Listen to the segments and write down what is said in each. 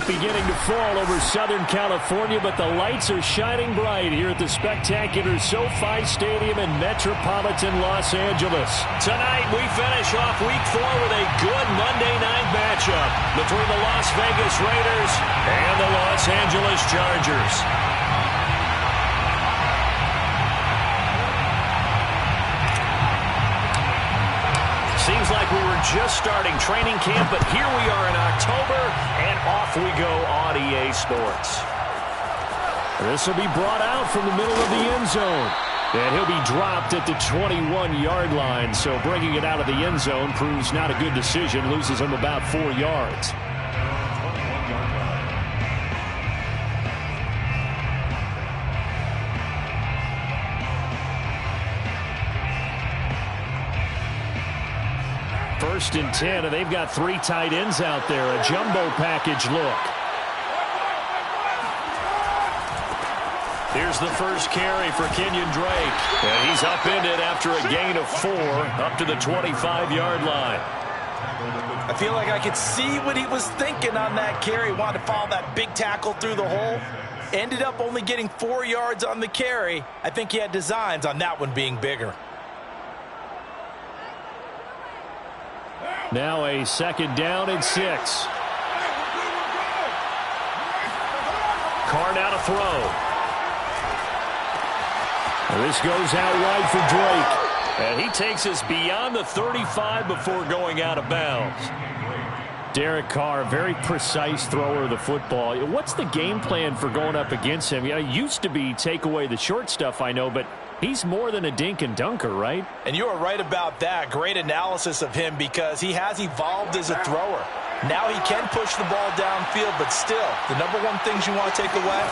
night beginning to fall over Southern California, but the lights are shining bright here at the spectacular SoFi Stadium in metropolitan Los Angeles. Tonight, we finish off Week 4 with a good Monday night matchup between the Las Vegas Raiders and the Los Angeles Chargers. Seems like we were just starting training camp, but here we are in October, and off we go on EA Sports. This will be brought out from the middle of the end zone, and he'll be dropped at the 21-yard line, so bringing it out of the end zone proves not a good decision, loses him about 4 yards. First and 10, and they've got 3 tight ends out there. A jumbo package look. Here's the first carry for Kenyon Drake. And he's upended after a gain of 4 up to the 25-yard line. I feel like I could see what he was thinking on that carry. Wanted to follow that big tackle through the hole. Ended up only getting 4 yards on the carry. I think he had designs on that one being bigger. Now a second down and 6. Carr now to throw. This goes out wide for Drake. And he takes us beyond the 35 before going out of bounds. Derek Carr, very precise thrower of the football. What's the game plan for going up against him? It used to be take away the short stuff, I know, but he's more than a dink and dunker, right? And you are right about that. Great analysis of him because he has evolved as a thrower. Now he can push the ball downfield, but still, the number one things you want to take away,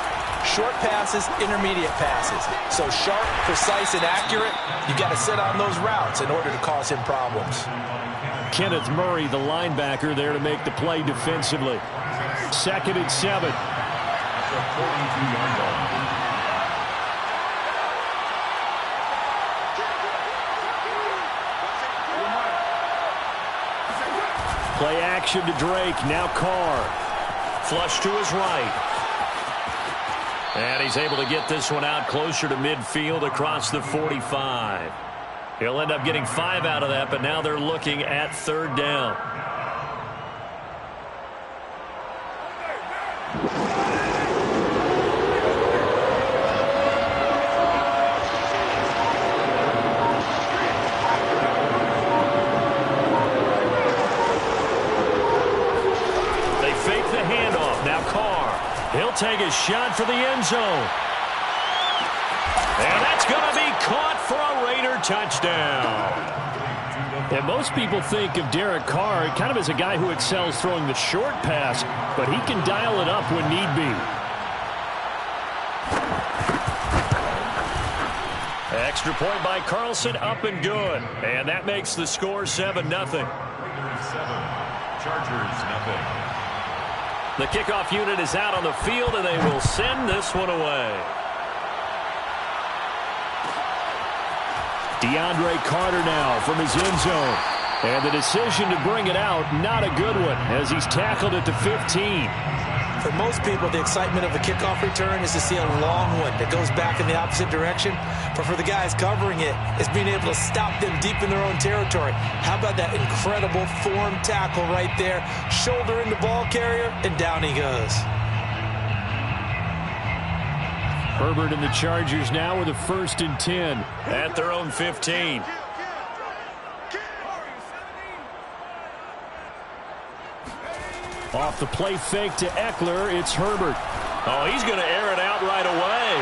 short passes, intermediate passes. So sharp, precise, and accurate, you got to sit on those routes in order to cause him problems. Kenneth Murray, the linebacker, there to make the play defensively. Second and 7. Play action to Drake. Now Carr. Flush to his right. And he's able to get this one out closer to midfield across the 45. He'll end up getting 5 out of that, but now they're looking at third down. They fake the handoff. Now Carr. He'll take a shot for the end zone. And that's going to be caught for a Raider touchdown. And most people think of Derek Carr kind of as a guy who excels throwing the short pass, but he can dial it up when need be. Extra point by Carlson, up and good. And that makes the score 7-0. 7, Chargers, nothing. The kickoff unit is out on the field, and they will send this one away. DeAndre Carter now from his end zone. And the decision to bring it out, not a good one, as he's tackled at the 15. For most people, the excitement of a kickoff return is to see a long one that goes back in the opposite direction. But for the guys covering it, it's being able to stop them deep in their own territory. How about that incredible form tackle right there? Shoulder in the ball carrier, and down he goes. Herbert and the Chargers now with a 1st and 10 at their own 15. Off the play fake to Eckler, it's Herbert. Oh, he's going to air it out right away.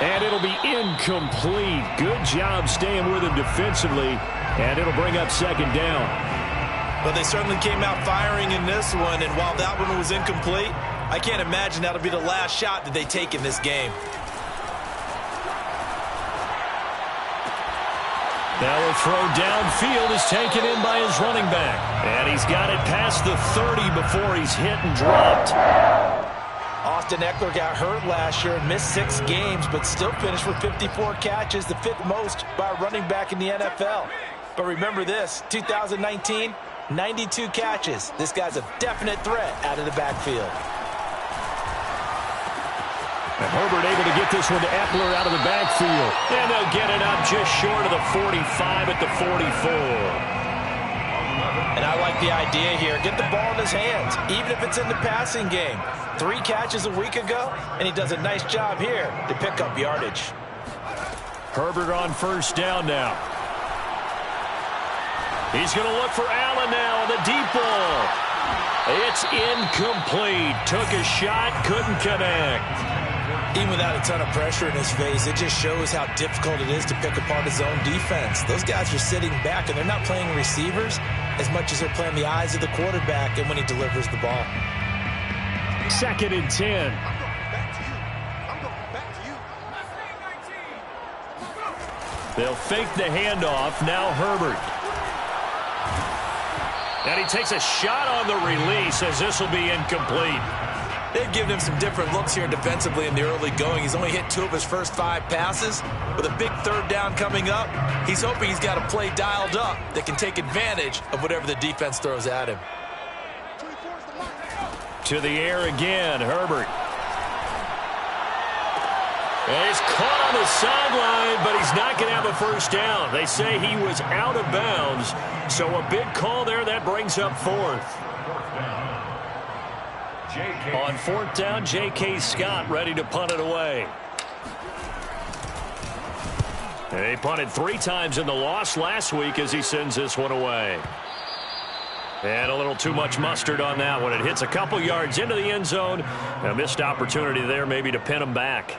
And it'll be incomplete. Good job staying with him defensively, and it'll bring up second down. Well, they certainly came out firing in this one, and while that one was incomplete, I can't imagine that'll be the last shot that they take in this game. Now a throw downfield is taken in by his running back. And he's got it past the 30 before he's hit and dropped. Austin Eckler got hurt last year and missed 6 games, but still finished with 54 catches, the 5th most by a running back in the NFL. But remember this, 2019, 92 catches. This guy's a definite threat out of the backfield. And Herbert able to get this one to Eckler out of the backfield. And they'll get it up just short of the 45 at the 44. And I like the idea here. Get the ball in his hands, even if it's in the passing game. 3 catches a week ago, and he does a nice job here to pick up yardage. Herbert on first down now. He's going to look for Allen now on the deep ball. It's incomplete. Took a shot, couldn't connect. Even without a ton of pressure in his face, it just shows how difficult it is to pick apart his own defense. Those guys are sitting back, and they're not playing receivers as much as they're playing the eyes of the quarterback and when he delivers the ball. 2nd and 10. They'll fake the handoff. Now Herbert. And he takes a shot on the release as this will be incomplete. They've given him some different looks here defensively in the early going. He's only hit 2 of his first 5 passes. With a big 3rd down coming up, he's hoping he's got a play dialed up that can take advantage of whatever the defense throws at him. To the air again, Herbert. And he's caught on the sideline, but he's not going to have a first down. They say he was out of bounds, so a big call there. That brings up 4th. On 4th down, J.K. Scott ready to punt it away. And he punted 3 times in the loss last week as he sends this one away. And a little too much mustard on that one. It hits a couple yards into the end zone. A missed opportunity there maybe to pin him back.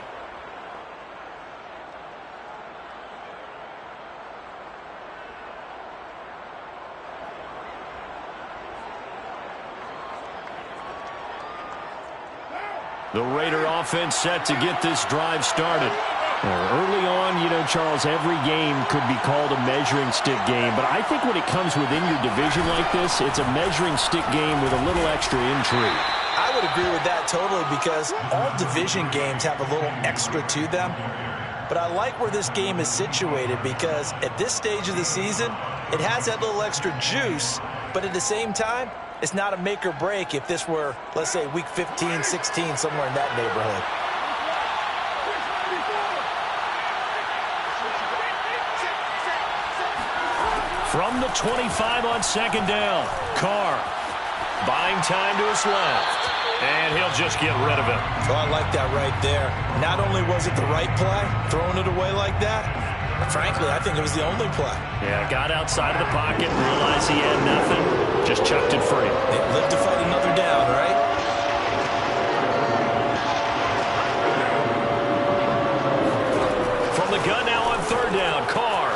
The Raider offense set to get this drive started. Early on, you know, Charles, every game could be called a measuring stick game. But I think when it comes within your division like this, it's a measuring stick game with a little extra intrigue. I would agree with that totally because all division games have a little extra to them. But I like where this game is situated because at this stage of the season, it has that little extra juice. But at the same time, it's not a make or break if this were, let's say, week 15, 16, somewhere in that neighborhood. From the 25 on 2nd down, Carr buying time to his left, and he'll just get rid of it. Oh, I like that right there. Not only was it the right play, throwing it away like that, but frankly, I think it was the only play. Yeah, got outside of the pocket, realized he had nothing, just chucked it free. They live to fight another down, right? From the gun now on 3rd down, Carr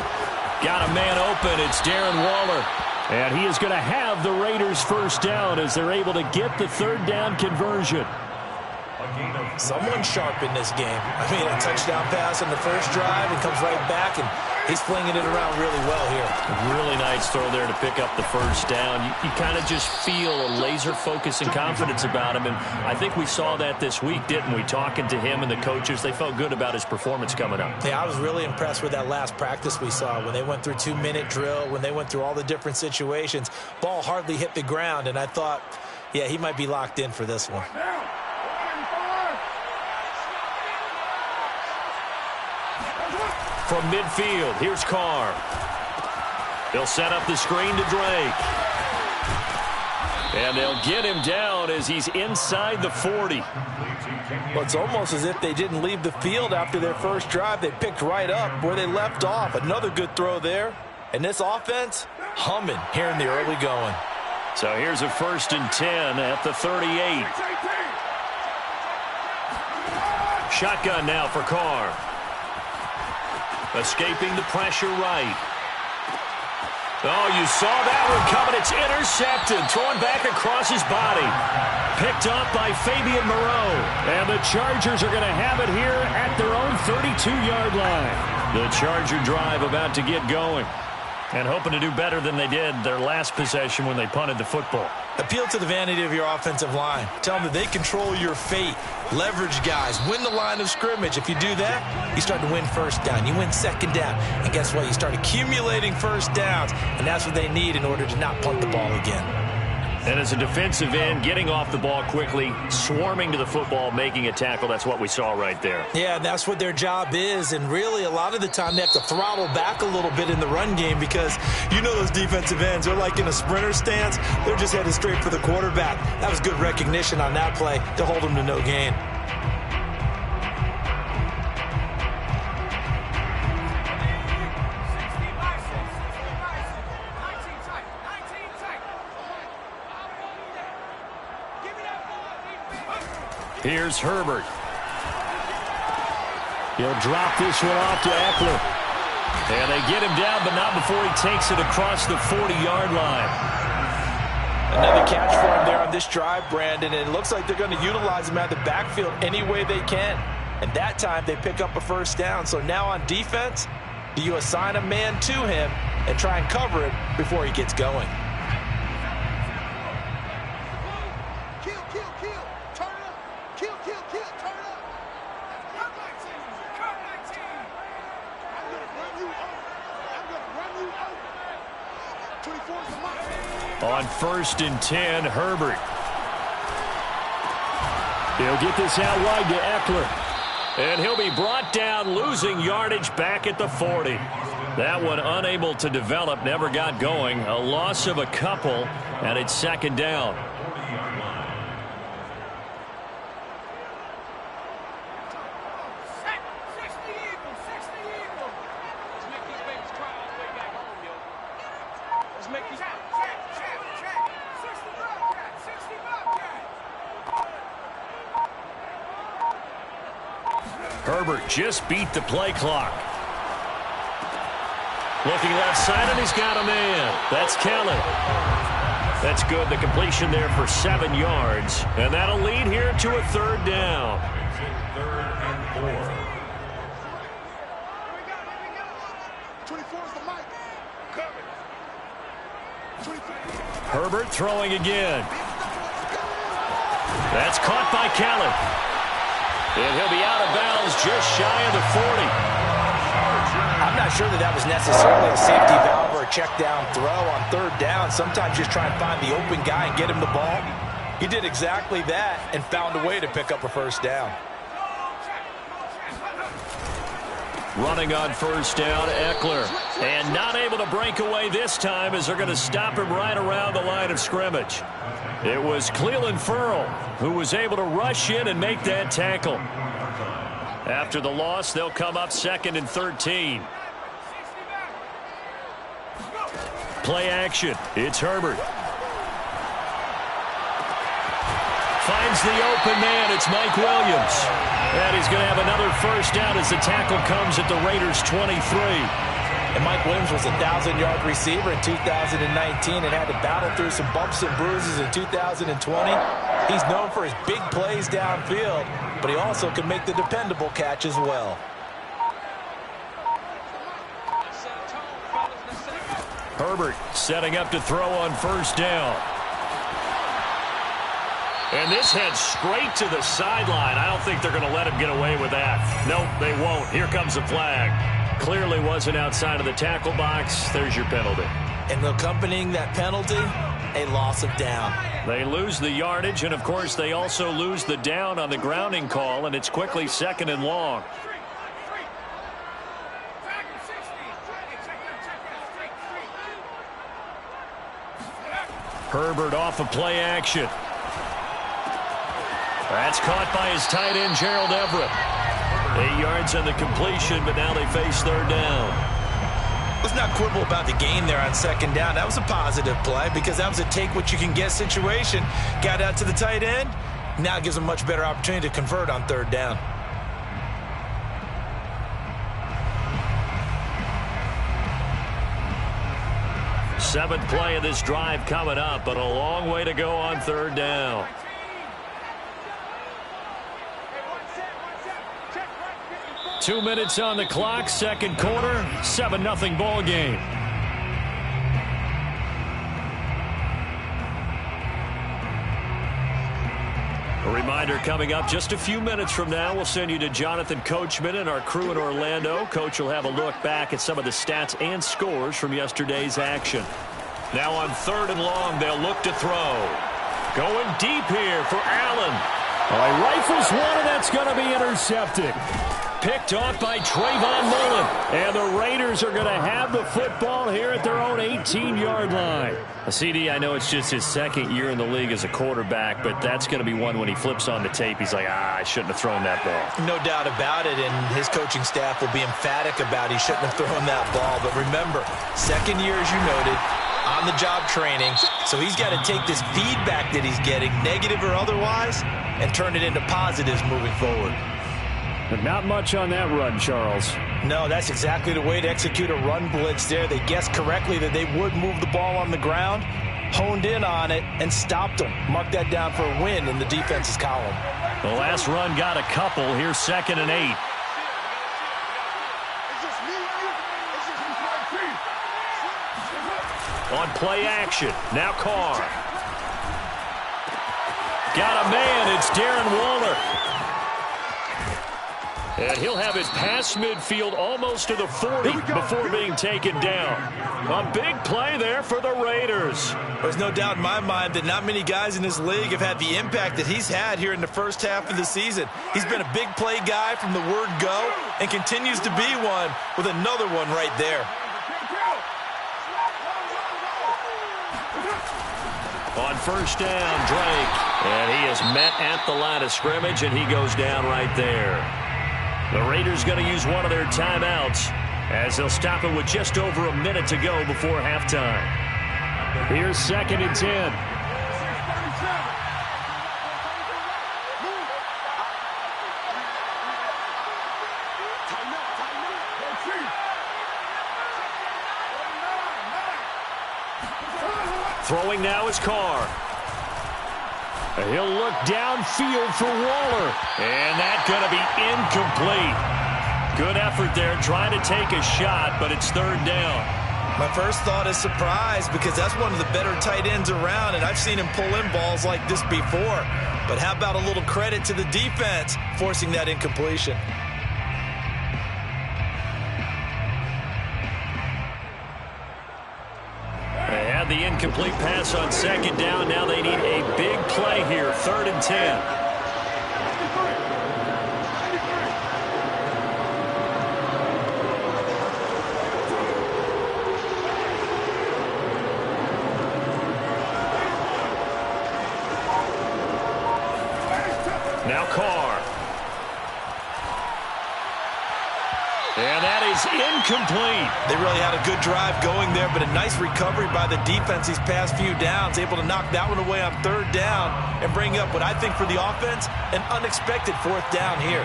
got a man open. It's Darren Waller. And he is going to have the Raiders' first down as they're able to get the 3rd down conversion. Someone sharp in this game. I mean, a touchdown pass on the first drive and comes right back, and he's flinging it around really well here. Really nice throw there to pick up the first down. You kind of just feel a laser focus and confidence about him, and I think we saw that this week, didn't we? Talking to him and the coaches, they felt good about his performance coming up. Yeah, I was really impressed with that last practice we saw when they went through 2-minute drill, when they went through all the different situations. Ball hardly hit the ground, and I thought, yeah, he might be locked in for this one. From midfield, here's Carr. They'll set up the screen to Drake. And they'll get him down as he's inside the 40. Well, it's almost as if they didn't leave the field after their first drive. They picked right up where they left off. Another good throw there. And this offense, humming here in the early going. So here's a 1st and 10 at the 38. Shotgun now for Carr. Escaping the pressure right. Oh, you saw that one coming. It's intercepted. Thrown back across his body. Picked up by Fabian Moreau. And the Chargers are going to have it here at their own 32-yard line. The Charger drive about to get going. And hoping to do better than they did their last possession when they punted the football. Appeal to the vanity of your offensive line. Tell them that they control your fate. Leverage guys. Win the line of scrimmage. If you do that, you start to win first down. You win second down. And guess what? You start accumulating first downs. And that's what they need in order to not punt the ball again. And as a defensive end, getting off the ball quickly, swarming to the football, making a tackle, that's what we saw right there. Yeah, that's what their job is. And really, a lot of the time, they have to throttle back a little bit in the run game because you know those defensive ends, they're like in a sprinter stance. They're just headed straight for the quarterback. That was good recognition on that play to hold them to no gain. Here's Herbert. He'll drop this one off to Eckler. And they get him down, but not before he takes it across the 40-yard line. Another catch for him there on this drive, Brandon, and it looks like they're going to utilize him out of the backfield any way they can. And that time they pick up a first down. So now on defense, do you assign a man to him and try and cover it before he gets going? On 1st and 10, Herbert. He'll get this out wide to Eckler. And he'll be brought down, losing yardage back at the 40. That one unable to develop, never got going. A loss of a couple, and it's second down. Herbert just beat the play clock. Looking left side, and he's got a man. That's Kelly. That's good. The completion there for 7 yards. And that'll lead here to a third down. Herbert throwing again. That's caught by Kelly. And he'll be out of bounds just shy of the 40. I'm not sure that was necessarily a safety valve or a check down throw on third down. Sometimes just try and find the open guy and get him the ball. He did exactly that and found a way to pick up a first down. Running on first down, Eckler. And not able to break away this time as they're going to stop him right around the line of scrimmage. It was Cleveland Ferrell who was able to rush in and make that tackle. After the loss, they'll come up 2nd and 13. Play action. It's Herbert. Finds the open man. It's Mike Williams. And he's going to have another first down as the tackle comes at the Raiders' 23. And Mike Williams was a 1,000-yard receiver in 2019 and had to battle through some bumps and bruises in 2020. He's known for his big plays downfield, but he also can make the dependable catch as well. Herbert setting up to throw on first down. And this heads straight to the sideline. I don't think they're going to let him get away with that. Nope, they won't. Here comes the flag. Clearly wasn't outside of the tackle box. There's your penalty. And accompanying that penalty, a loss of down. They lose the yardage, and, of course, they also lose the down on the grounding call, and it's quickly 2nd and long. Herbert off of play action. That's caught by his tight end, Gerald Everett. 8 yards on the completion, but now they face third down. Let's not quibble about the gain there on second down. That was a positive play because that was a take-what-you-can-get situation. Got out to the tight end. Now it gives them a much better opportunity to convert on third down. Seventh play of this drive coming up, but a long way to go on third down. Two minutes on the clock, second quarter, 7-0 ball game. A reminder coming up just a few minutes from now, we'll send you to Jonathan Coachman and our crew in Orlando. Coach will have a look back at some of the stats and scores from yesterday's action. Now on 3rd and long, they'll look to throw. Going deep here for Allen. He rifles one, and that's going to be intercepted. Picked off by Trayvon Mullen. And the Raiders are going to have the football here at their own 18-yard line. CD, I know it's just his 2nd year in the league as a quarterback, but that's going to be one when he flips on the tape. He's like, I shouldn't have thrown that ball. No doubt about it, and his coaching staff will be emphatic about he shouldn't have thrown that ball. But remember, 2nd year, as you noted, on-the-job training, so he's got to take this feedback that he's getting, negative or otherwise, and turn it into positives moving forward. But not much on that run, Charles. No, that's exactly the way to execute a run blitz there. They guessed correctly that they would move the ball on the ground, honed in on it, and stopped them. Mark that down for a win in the defense's column. The last run got a couple. Here's 2nd and 8. On play action. Now Carr. Got a man. It's Darren Waller. And he'll have it past midfield almost to the 40 before being taken down. A big play there for the Raiders. There's no doubt in my mind that not many guys in this league have had the impact that he's had here in the first half of the season. He's been a big play guy from the word go and continues to be one with another one right there. On 1st down, Drake. And he is met at the line of scrimmage, and he goes down right there. The Raiders going to use one of their timeouts as they'll stop it with just over a minute to go before halftime. Here's 2nd and 10. Throwing now is Carr. He'll look downfield for Waller. And that's going to be incomplete. Good effort there trying to take a shot, but it's 3rd down. My first thought is surprise because that's one of the better tight ends around, and I've seen him pull in balls like this before. But how about a little credit to the defense forcing that incompletion? They had the incomplete pass on 2nd down. Now they need a big play here, 3rd and 10. Now Carr. And that is incomplete. They really had a good drive going there, but a nice recovery by the defense these past few downs, able to knock that one away on 3rd down and bring up what I think for the offense, an unexpected 4th down here.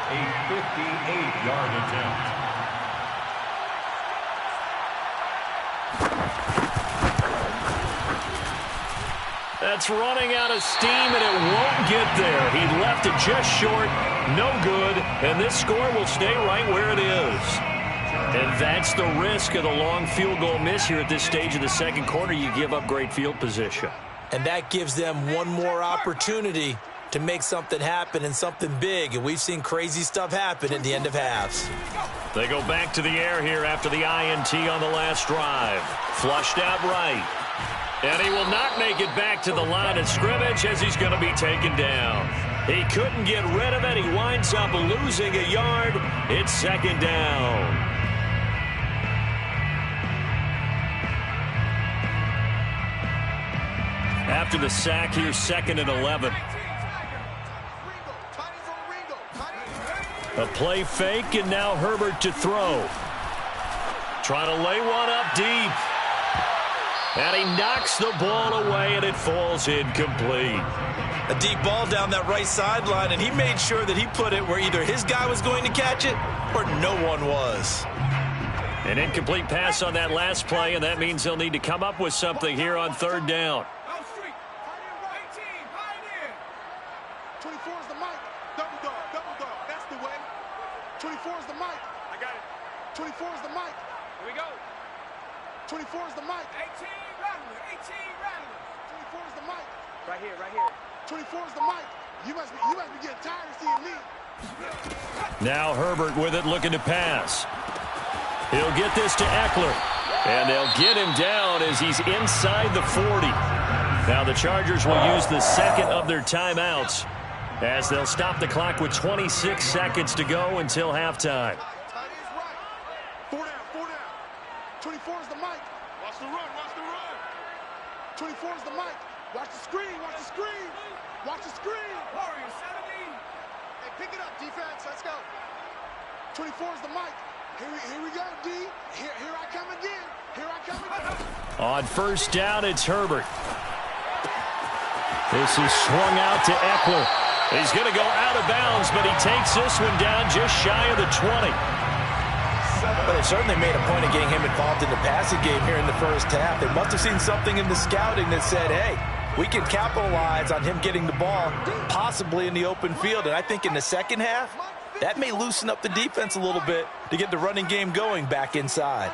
A 58-yard attempt. That's running out of steam, and it won't get there. He left it just short, no good, and this score will stay right where it is. And that's the risk of the long field goal miss here at this stage of the 2nd quarter. You give up great field position. And that gives them one more opportunity to make something happen and something big, and we've seen crazy stuff happen at the end of halves. They go back to the air here after the INT on the last drive. Flushed out right. And he will not make it back to the line of scrimmage as he's going to be taken down. He couldn't get rid of it. He winds up losing a yard. It's 2nd down. After the sack, here's 2nd and 11. A play fake, and now Herbert to throw. Trying to lay one up deep. And he knocks the ball away, and it falls incomplete. A deep ball down that right sideline, and he made sure that he put it where either his guy was going to catch it or no one was. An incomplete pass on that last play, and that means they'll need to come up with something here on 3rd down. 24 is the mic. Double dog. That's the way. 24 is the mic. I got it. 24 is the mic. Here we go. 24 is the mic. 18 rattler. 24 is the mic. Right here, right here. 24 is the mic. You must be getting tired of seeing me. Now Herbert with it, looking to pass. He'll get this to Eckler. And they'll get him down as he's inside the 40. Now the Chargers will use the second of their timeouts as they'll stop the clock with 26 seconds to go until halftime. 4 down, 4 down. 24 is the mic. Watch the run, watch the run. 24 is the mic. Watch the screen, watch the screen. Watch the screen. Warriors, 70. Hey, pick it up, defense. Let's go. 24 is the mic. Here we go, D. Here I come again. Here I come again. On first down, it's Herbert. This is swung out to Eckler. He's going to go out of bounds, but he takes this one down just shy of the 20. But they certainly made a point of getting him involved in the passing game here in the first half. They must have seen something in the scouting that said, hey, we can capitalize on him getting the ball, possibly in the open field. And I think in the second half, that may loosen up the defense a little bit to get the running game going back inside.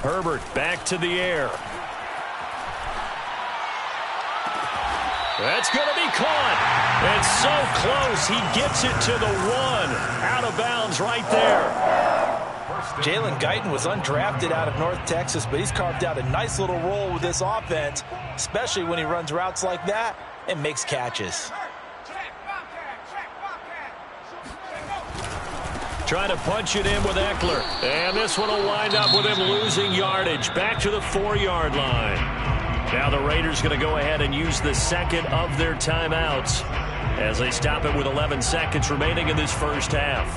Herbert back to the air. That's going to be caught. And so close, he gets it to the 1. Out of bounds right there. Jalen Guyton was undrafted out of North Texas, but he's carved out a nice little role with this offense, especially when he runs routes like that and makes catches. Trying to punch it in with Eckler. And this one will wind up with him losing yardage. Back to the 4-yard line. Now the Raiders going to go ahead and use the second of their timeouts as they stop it with 11 seconds remaining in this first half.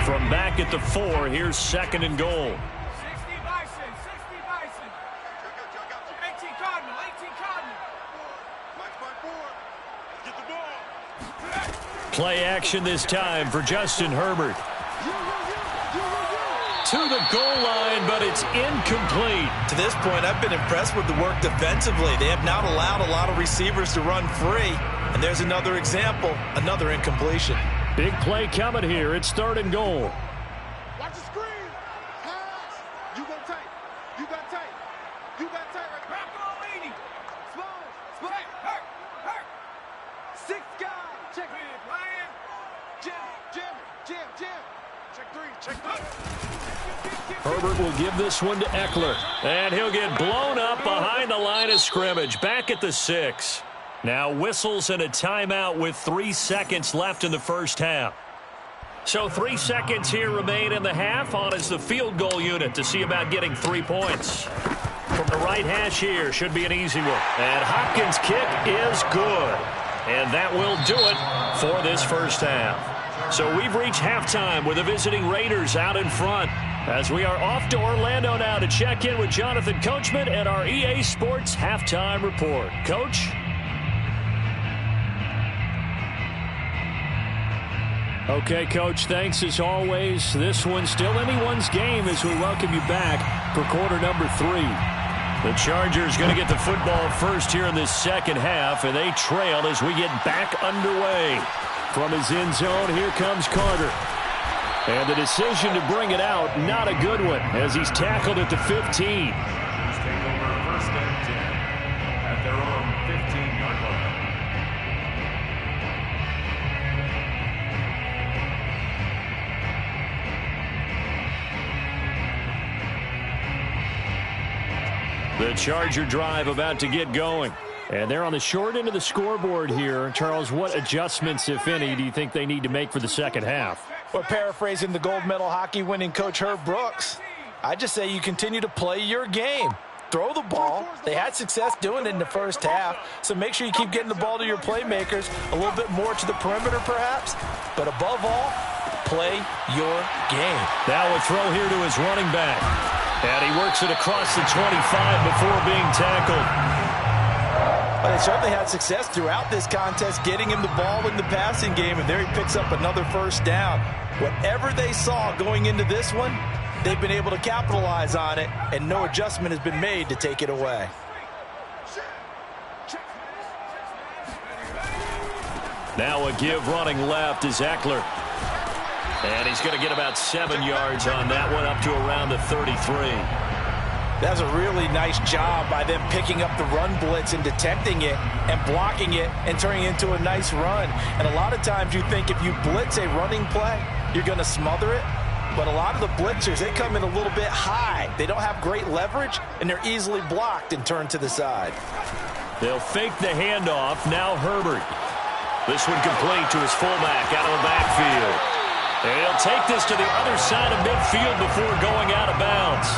From back at the 4, here's second and goal. 60 Bison. 18 Cardinal. Mike's by 4. Let's get the ball. Play action this time for Justin Herbert. To the goal line, but it's incomplete. To this point, I've been impressed with the work defensively. They have not allowed a lot of receivers to run free. And there's another example, another incompletion. Big play coming here. It's third and goal. Watch the screen. Pass. You got tight. You got tight. You got tight. Right back on 80. Split. Hurt. 6 guys. Check it. Ryan. Jim. Check 3. Herbert will give this one to Eckler. And he'll get blown up behind the line of scrimmage. Back at the 6. Now whistles and a timeout with 3 seconds left in the first half. So 3 seconds here remain in the half. On is the field goal unit to see about getting 3 points. From the right hash here, should be an easy one. And Hopkins' kick is good. And that will do it for this first half. So we've reached halftime with the visiting Raiders out in front. As we are off to Orlando now to check in with Jonathan Coachman and our EA Sports Halftime Report. Coach? Okay, Coach, thanks as always. This one's still anyone's game as we welcome you back for quarter number 3. The Chargers going to get the football first here in this second half, and they trail as we get back underway. From his end zone, here comes Carter. And the decision to bring it out, not a good one, as he's tackled at the 15. Take over first and 10 at their own 15-yard line. The Charger drive about to get going. And they're on the short end of the scoreboard here. Charles, what adjustments, if any, do you think they need to make for the second half? Well, paraphrasing the gold medal hockey winning coach Herb Brooks, I just say you continue to play your game. Throw the ball. They had success doing it in the first half, so make sure you keep getting the ball to your playmakers, a little bit more to the perimeter perhaps, but above all, play your game. Now a throw here to his running back. And he works it across the 25 before being tackled. But they certainly had success throughout this contest getting him the ball in the passing game, and there he picks up another first down. Whatever they saw going into this one, they've been able to capitalize on it, and no adjustment has been made to take it away. Now a give running left is Eckler. And he's going to get about 7 yards on that one, up to around the 33. That's a really nice job by them picking up the run blitz and detecting it and blocking it and turning it into a nice run. And a lot of times you think if you blitz a running play, you're going to smother it. But a lot of the blitzers, they come in a little bit high. They don't have great leverage, and they're easily blocked and turned to the side. They'll fake the handoff. Now Herbert. This one complete to his fullback out of the backfield. And he'll take this to the other side of midfield before going out of bounds.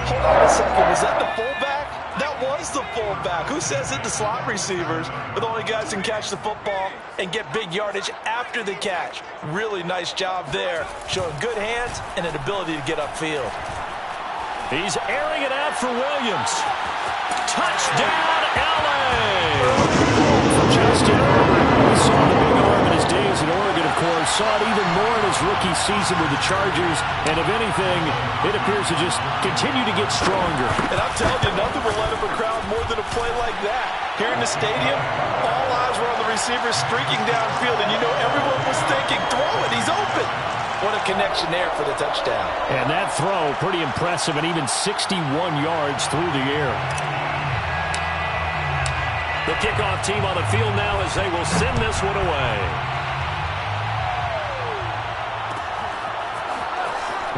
Hold on a second. Was that the fullback? That was the fullback. Who says it? The slot receivers are the only guys who can catch the football and get big yardage after the catch. Really nice job there, showing good hands and an ability to get upfield. He's airing it out for Williams. Touchdown, L.A. Justin Herbert. We saw the big arm in his days in Oregon, of course. Saw it even more in his rookie season with the Chargers. And if anything, it appears to just continue to get stronger. And I'm telling you, nothing will let him a crowd more than a play like that. Here in the stadium, all eyes were on the receiver streaking downfield. And you know everyone was thinking, throw it, he's open. What a connection there for the touchdown. And that throw, pretty impressive, and even 61 yards through the air. The kickoff team on the field now as they will send this one away.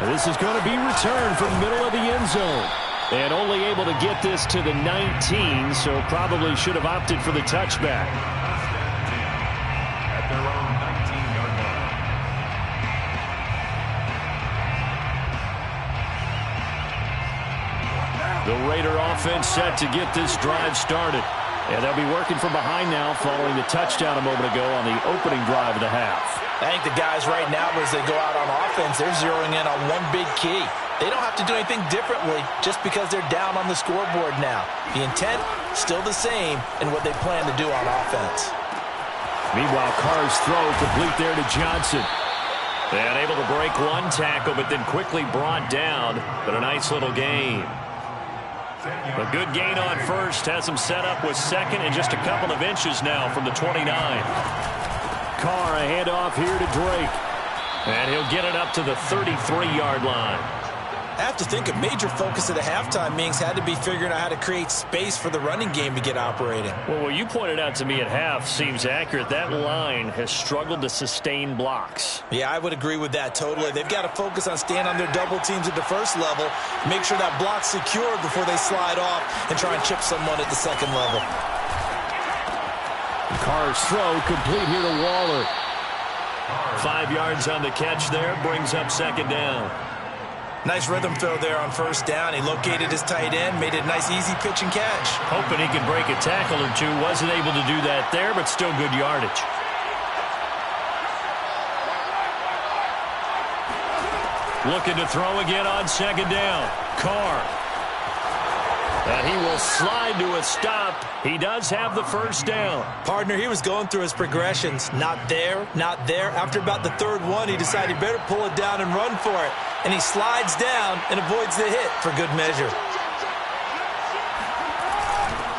This is going to be returned from the middle of the end zone. And only able to get this to the 19, so probably should have opted for the touchback. At their own 19-yard line. The Raider offense set to get this drive started. And they'll be working from behind now following the touchdown a moment ago on the opening drive of the half. I think the guys right now, as they go out on offense, they're zeroing in on one big key. They don't have to do anything differently just because they're down on the scoreboard now. The intent, still the same in what they plan to do on offense. Meanwhile, Carr's throw complete there to Johnson. And able to break one tackle, but then quickly brought down. But a nice little gain. A good gain on first has him set up with second and just a couple of inches now from the 29. Carr a handoff here to Drake. And he'll get it up to the 33-yard line. I have to think a major focus of the halftime meetings had to be figuring out how to create space for the running game to get operating. Well, what you pointed out to me at half seems accurate. That line has struggled to sustain blocks. Yeah, I would agree with that totally. They've got to focus on staying on their double teams at the first level, make sure that block's secured before they slide off and try and chip someone at the second level. Carr's throw complete here to Waller. 5 yards on the catch there, brings up second down. Nice rhythm throw there on first down. He located his tight end, made it a nice easy pitch and catch. Hoping he could break a tackle or two. Wasn't able to do that there, but still good yardage. Looking to throw again on second down. Carr. And he will slide to a stop. He does have the first down. Partner, he was going through his progressions. Not there, not there. After about the third one, he decided he better pull it down and run for it. And he slides down and avoids the hit for good measure.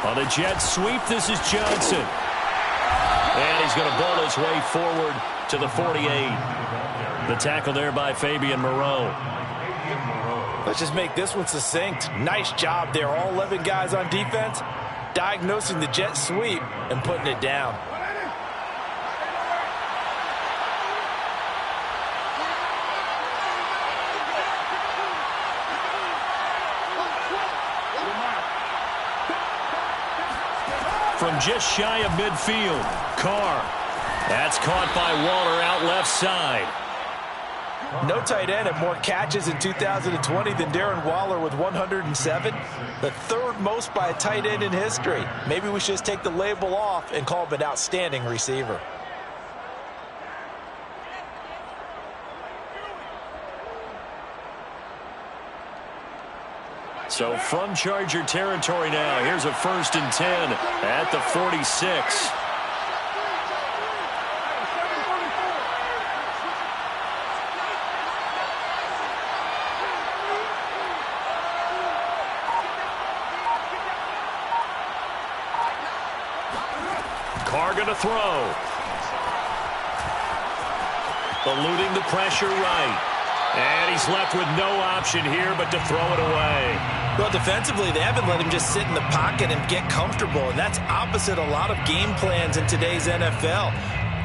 On the jet sweep, this is Johnson. And he's going to bowl his way forward to the 48. The tackle there by Fabian Moreau. Let's just make this one succinct. Nice job there. All 11 guys on defense diagnosing the jet sweep and putting it down. From just shy of midfield, Carr. That's caught by Waller out left side. No tight end had more catches in 2020 than Darren Waller with 107. The third most by a tight end in history. Maybe we should just take the label off and call him an outstanding receiver. So from Charger territory now, here's a 1st and 10 at the 46. Carr going to throw. eluding the pressure right. And he's left with no option here but to throw it away. Well, defensively, they haven't let him just sit in the pocket and get comfortable, and that's opposite a lot of game plans in today's NFL.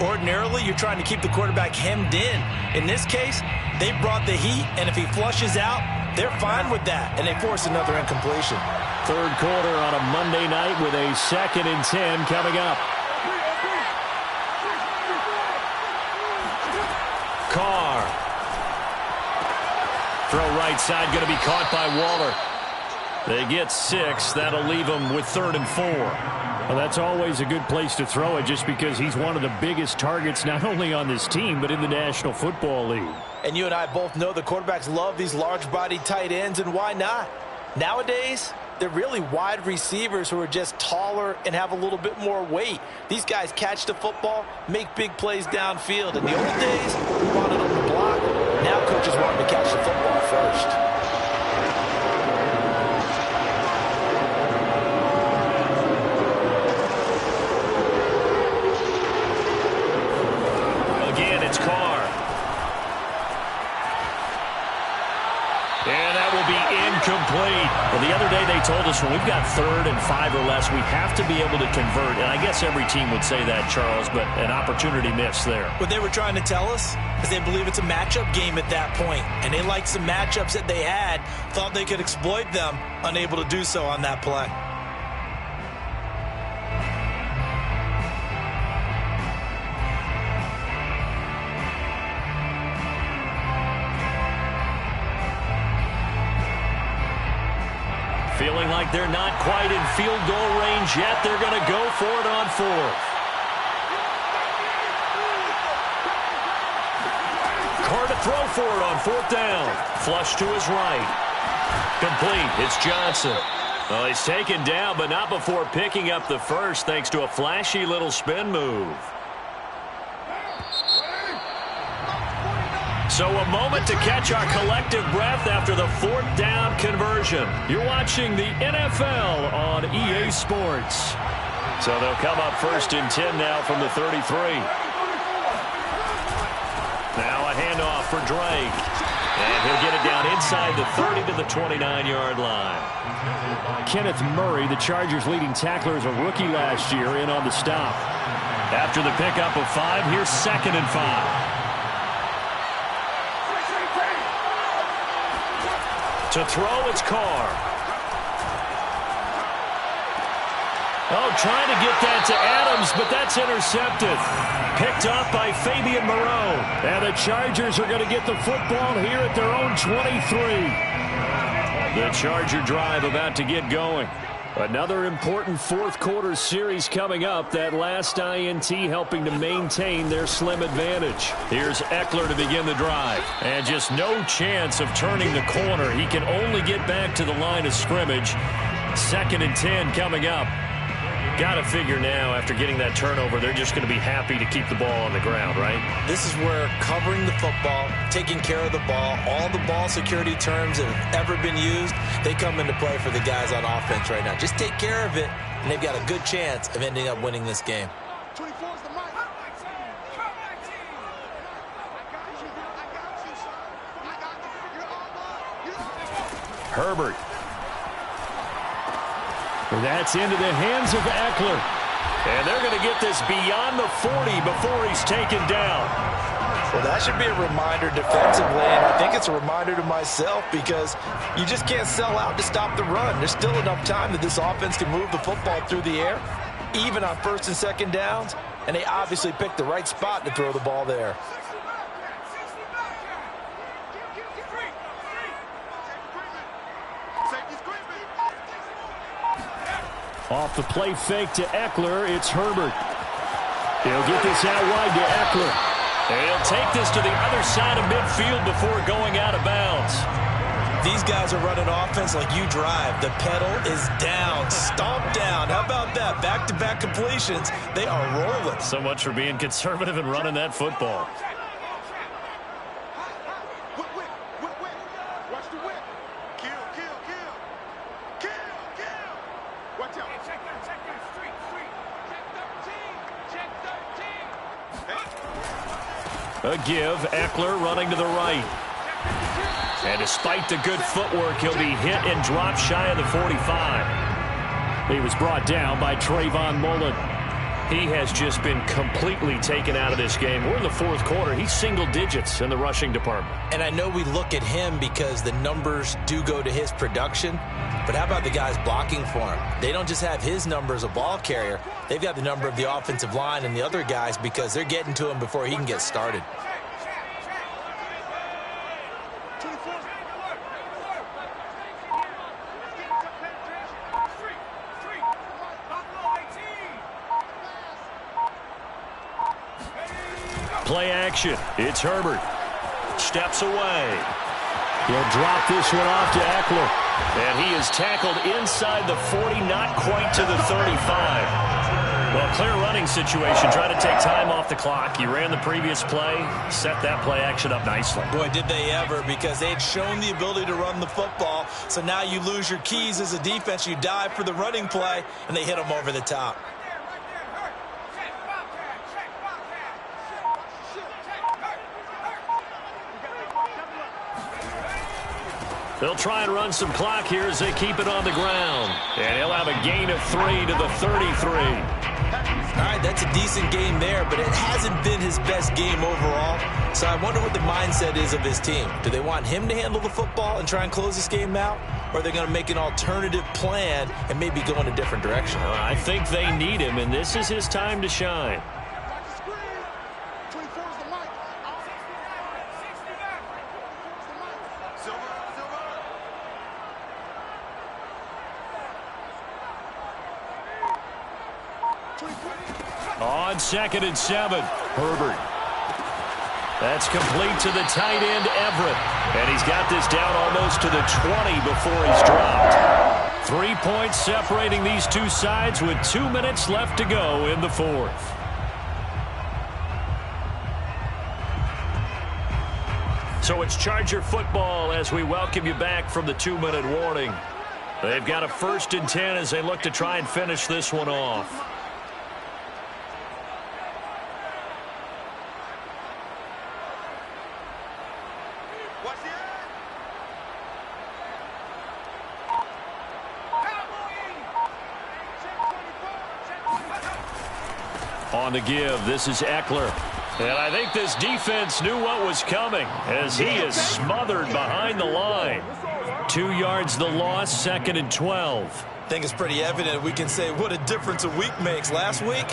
Ordinarily, you're trying to keep the quarterback hemmed in. In this case, they brought the heat, and if he flushes out, they're fine with that, and they force another incompletion. Third quarter on a Monday night with a 2nd and 10 coming up. Carr. Throw right side, going to be caught by Waller. They get 6. That'll leave them with 3rd and 4. Well, that's always a good place to throw it just because he's one of the biggest targets not only on this team but in the National Football League. And you and I both know the quarterbacks love these large-bodied tight ends, and why not? Nowadays, they're really wide receivers who are just taller and have a little bit more weight. These guys catch the football, make big plays downfield. In the old days, we wanted them to block. Now coaches want them to catch the football first. Again, it's Carr. And that will be incomplete. Well, the other day they told us when we've got 3rd and 5 or less, we have to be able to convert. And I guess every team would say that, Charles, but an opportunity missed there. What they were trying to tell us is they believe it's a matchup game at that point. And they liked some matchups that they had, thought they could exploit them, unable to do so on that play. Feeling like they're not quite in field goal range yet. They're going to go for it on 4th. Carr to throw for it on 4th down. Flush to his right. Complete. It's Johnson. Well, he's taken down, but not before picking up the first thanks to a flashy little spin move. So a moment to catch our collective breath after the 4th down conversion. You're watching the NFL on EA Sports. So they'll come up 1st and 10 now from the 33. Now a handoff for Drake. And he'll get it down inside the 30 to the 29-yard line. Kenneth Murray, the Chargers' leading tackler, as a rookie last year, in on the stop. After the pickup of 5, here's 2nd and 5. To throw, it's Carr. Oh, trying to get that to Adams, but that's intercepted. Picked up by Fabian Moreau. And the Chargers are going to get the football here at their own 23. The Charger drive about to get going. Another important 4th quarter series coming up. That last INT helping to maintain their slim advantage. Here's Eckler to begin the drive. And just no chance of turning the corner. He can only get back to the line of scrimmage. 2nd and 10 coming up. Got to figure now, after getting that turnover, they're just going to be happy to keep the ball on the ground, right? This is where covering the football, taking care of the ball, all the ball security terms that have ever been used, they come into play for the guys on offense right now. Just take care of it, and they've got a good chance of ending up winning this game. 24 is the mic. Herbert. That's into the hands of Eckler. And they're going to get this beyond the 40 before he's taken down. Well, that should be a reminder defensively, and I think it's a reminder to myself because you just can't sell out to stop the run. There's still enough time that this offense can move the football through the air, even on 1st and 2nd downs, and they obviously picked the right spot to throw the ball there. Off the play fake to Eckler, it's Herbert. He'll get this out wide to Eckler. And he'll take this to the other side of midfield before going out of bounds. These guys are running offense like you drive. The pedal is down, stomp down. How about that? Back-to-back completions. They are rolling. So much for being conservative and running that football. Watch the whip. Kill. Watch out. Check that street. Check 13. A give, Eckler running to the right. And despite the good footwork, he'll be hit and dropped shy of the 45. He was brought down by Trayvon Mullen. He has just been completely taken out of this game. We're in the fourth quarter. He's single digits in the rushing department. And I know we look at him because the numbers do go to his production, but how about the guys blocking for him? They don't just have his number as a ball carrier. They've got the number of the offensive line and the other guys because they're getting to him before he can get started. Play action. It's Herbert. Steps away. He'll drop this one off to Eckler. And he is tackled inside the 40, not quite to the 35. Well, clear running situation. Try to take time off the clock. He ran the previous play, set that play action up nicely. Boy, did they ever, because they had shown the ability to run the football. So now you lose your keys as a defense. You dive for the running play, and they hit him over the top. They'll try and run some clock here as they keep it on the ground. And he'll have a gain of 3 to the 33. All right, that's a decent game there, but it hasn't been his best game overall. So I wonder what the mindset is of his team. Do they want him to handle the football and try and close this game out? Or are they going to make an alternative plan and maybe go in a different direction? I think they need him, and this is his time to shine. On 2nd and 7, Herbert. That's complete to the tight end, Everett. And he's got this down almost to the 20 before he's dropped. 3 points separating these two sides with 2 minutes left to go in the fourth. So it's Charger football as we welcome you back from the 2-minute warning. They've got a 1st and 10 as they look to try and finish this one off. On the give, this is Eckler. And I think this defense knew what was coming as he is smothered behind the line. 2 yards the loss, 2nd and 12. I think it's pretty evident. We can say what a difference a week makes. Last week,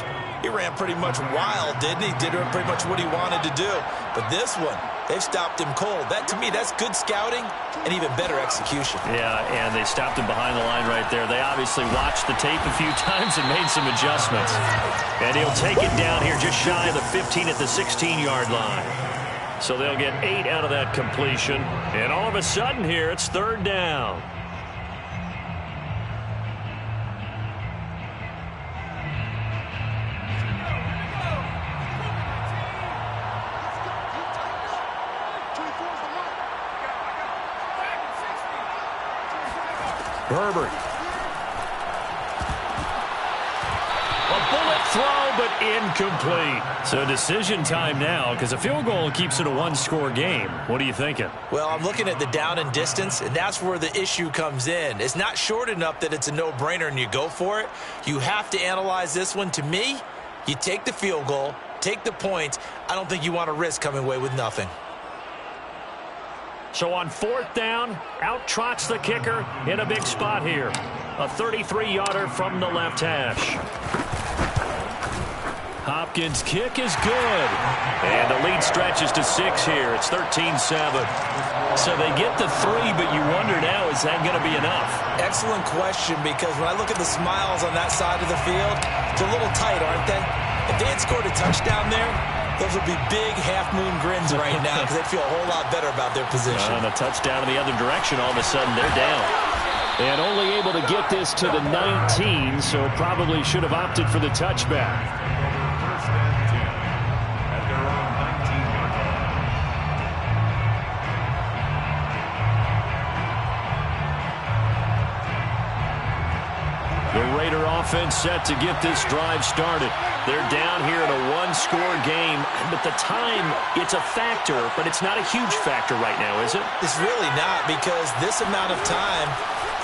he ran pretty much wild, didn't he? Did pretty much what he wanted to do. But this one, they've stopped him cold. That, to me, that's good scouting and even better execution. Yeah, and they stopped him behind the line right there. They obviously watched the tape a few times and made some adjustments. And he'll take it down here just shy of the 15 at the 16-yard line. So they'll get 8 out of that completion. And all of a sudden here, it's 3rd down. Herbert. A bullet throw, but incomplete. So decision time now because a field goal keeps it a 1-score game. What are you thinking? Well, I'm looking at the down and distance, and that's where the issue comes in. It's not short enough that it's a no-brainer and you go for it. You have to analyze this one. To me, you take the field goal, take the points. I don't think you want to risk coming away with nothing. So on 4th down, out trots the kicker in a big spot here. A 33-yarder from the left hash. Hopkins' kick is good. And the lead stretches to 6 here. It's 13-7. So they get the 3, but you wonder now, is that going to be enough? Excellent question, because when I look at the smiles on that side of the field, they're a little tight, aren't they? If they had scored a touchdown there, those would be big half-moon grins right now because they'd feel a whole lot better about their position. And a touchdown in the other direction, all of a sudden they're down. And only able to get this to the 19, so probably should have opted for the touchback. 1st and 10 at their own 19-yard line. The Raider offense set to get this drive started. They're down here in a one-score game, but the time, it's a factor, but it's not a huge factor right now, is it? It's really not, because this amount of time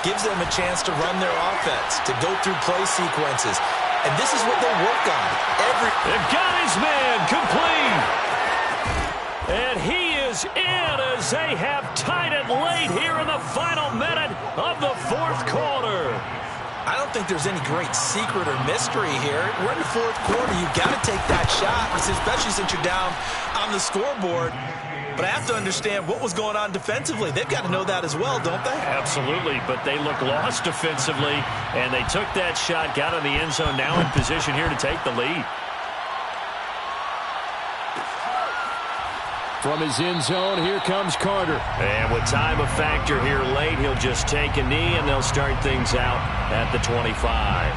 gives them a chance to run their offense, to go through play sequences. And this is what they work on. They've got his man complete. And he is in as they have tied it late here in the final minute of the fourth quarter. I don't think there's any great secret or mystery here. We're in the fourth quarter. You've got to take that shot, especially since you're down on the scoreboard. But I have to understand what was going on defensively. They've got to know that as well, don't they? Absolutely, but they look lost defensively, and they took that shot, got in the end zone, now in position here to take the lead. From his end zone, here comes Carter. And with time a factor here late, he'll just take a knee, and they'll start things out at the 25.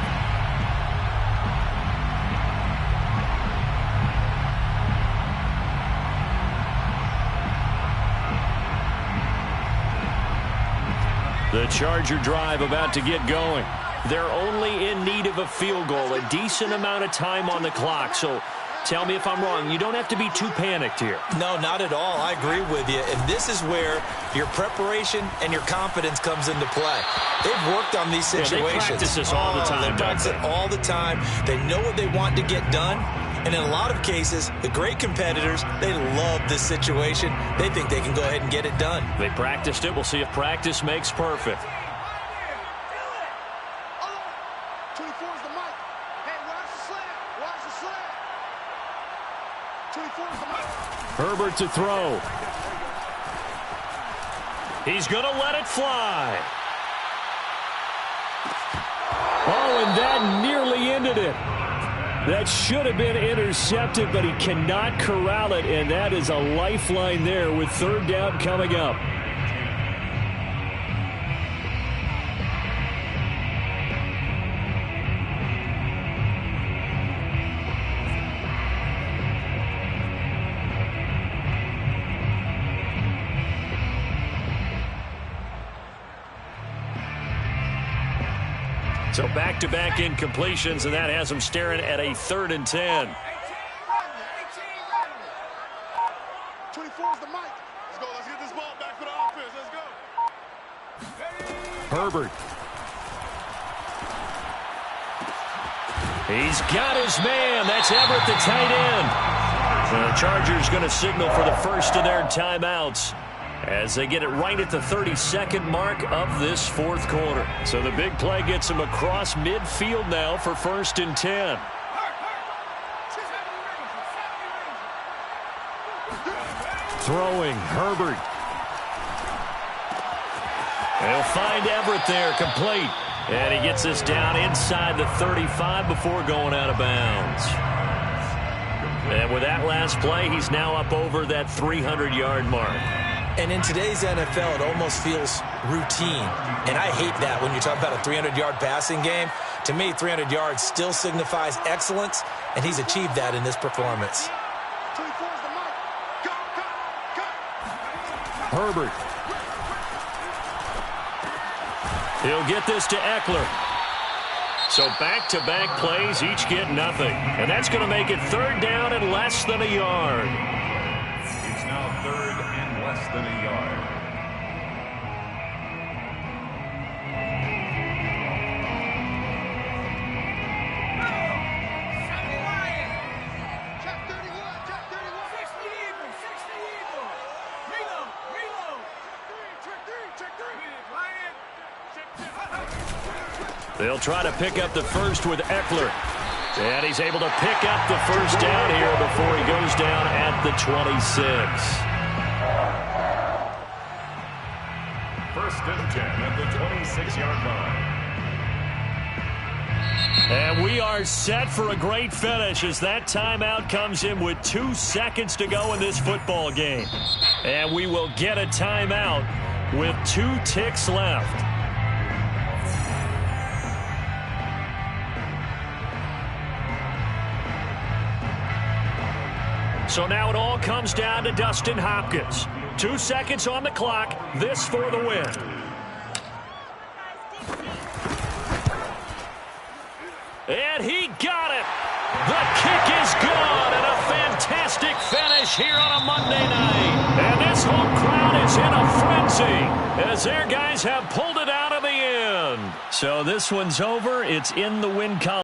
The Charger drive about to get going. They're only in need of a field goal, a decent amount of time on the clock. So tell me if I'm wrong. You don't have to be too panicked here. No, not at all. I agree with you. And this is where your preparation and your confidence comes into play. They've worked on these situations. They practice this all the time. They practice it all the time. They know what they want to get done. And in a lot of cases, the great competitors, they love this situation. They think they can go ahead and get it done. They practiced it. We'll see if practice makes perfect. 24's the mic. Hey, watch the slant. Watch the slant. 24's the mic. Herbert to throw. He's going to let it fly. Oh, and that nearly ended it. That should have been intercepted, but he cannot corral it, and that is a lifeline there with third down coming up. So back-to-back incompletions, and that has them staring at a 3rd and 10. 24's the mic. Let's go. Let's get this ball back for the offense. Let's go. Herbert. He's got his man. That's Everett, the tight end. The Chargers going to signal for the first of their timeouts as they get it right at the 32nd mark of this fourth quarter. So the big play gets them across midfield now for 1st and 10. Throwing, Herbert. They'll find Everett there, complete. And he gets this down inside the 35 before going out of bounds. And with that last play, he's now up over that 300-yard mark. And in today's NFL, it almost feels routine. And I hate that when you talk about a 300-yard passing game. To me, 300 yards still signifies excellence, and he's achieved that in this performance. 24's the mic. Go, go, go. Herbert. He'll get this to Eckler. So back-to-back plays, each get nothing. And that's going to make it 3rd down and less than a yard. It's now 3rd and less than a yard. Check 31, check 31. 60 Eagle, 60 Eagle. Reload, reload. Check 3. Lion. Check 2. They'll try to pick up the first with Eckler. And he's able to pick up the first down here before he goes down at the 26. 1st and 10 at the 26-yard line. And we are set for a great finish as that timeout comes in with 2 seconds to go in this football game. And we will get a timeout with 2 ticks left. So now it all comes down to Dustin Hopkins. 2 seconds on the clock. This for the win. And he got it. The kick is good, and a fantastic finish here on a Monday night. And this home crowd is in a frenzy as their guys have pulled it out of the end. So this one's over. It's in the win column.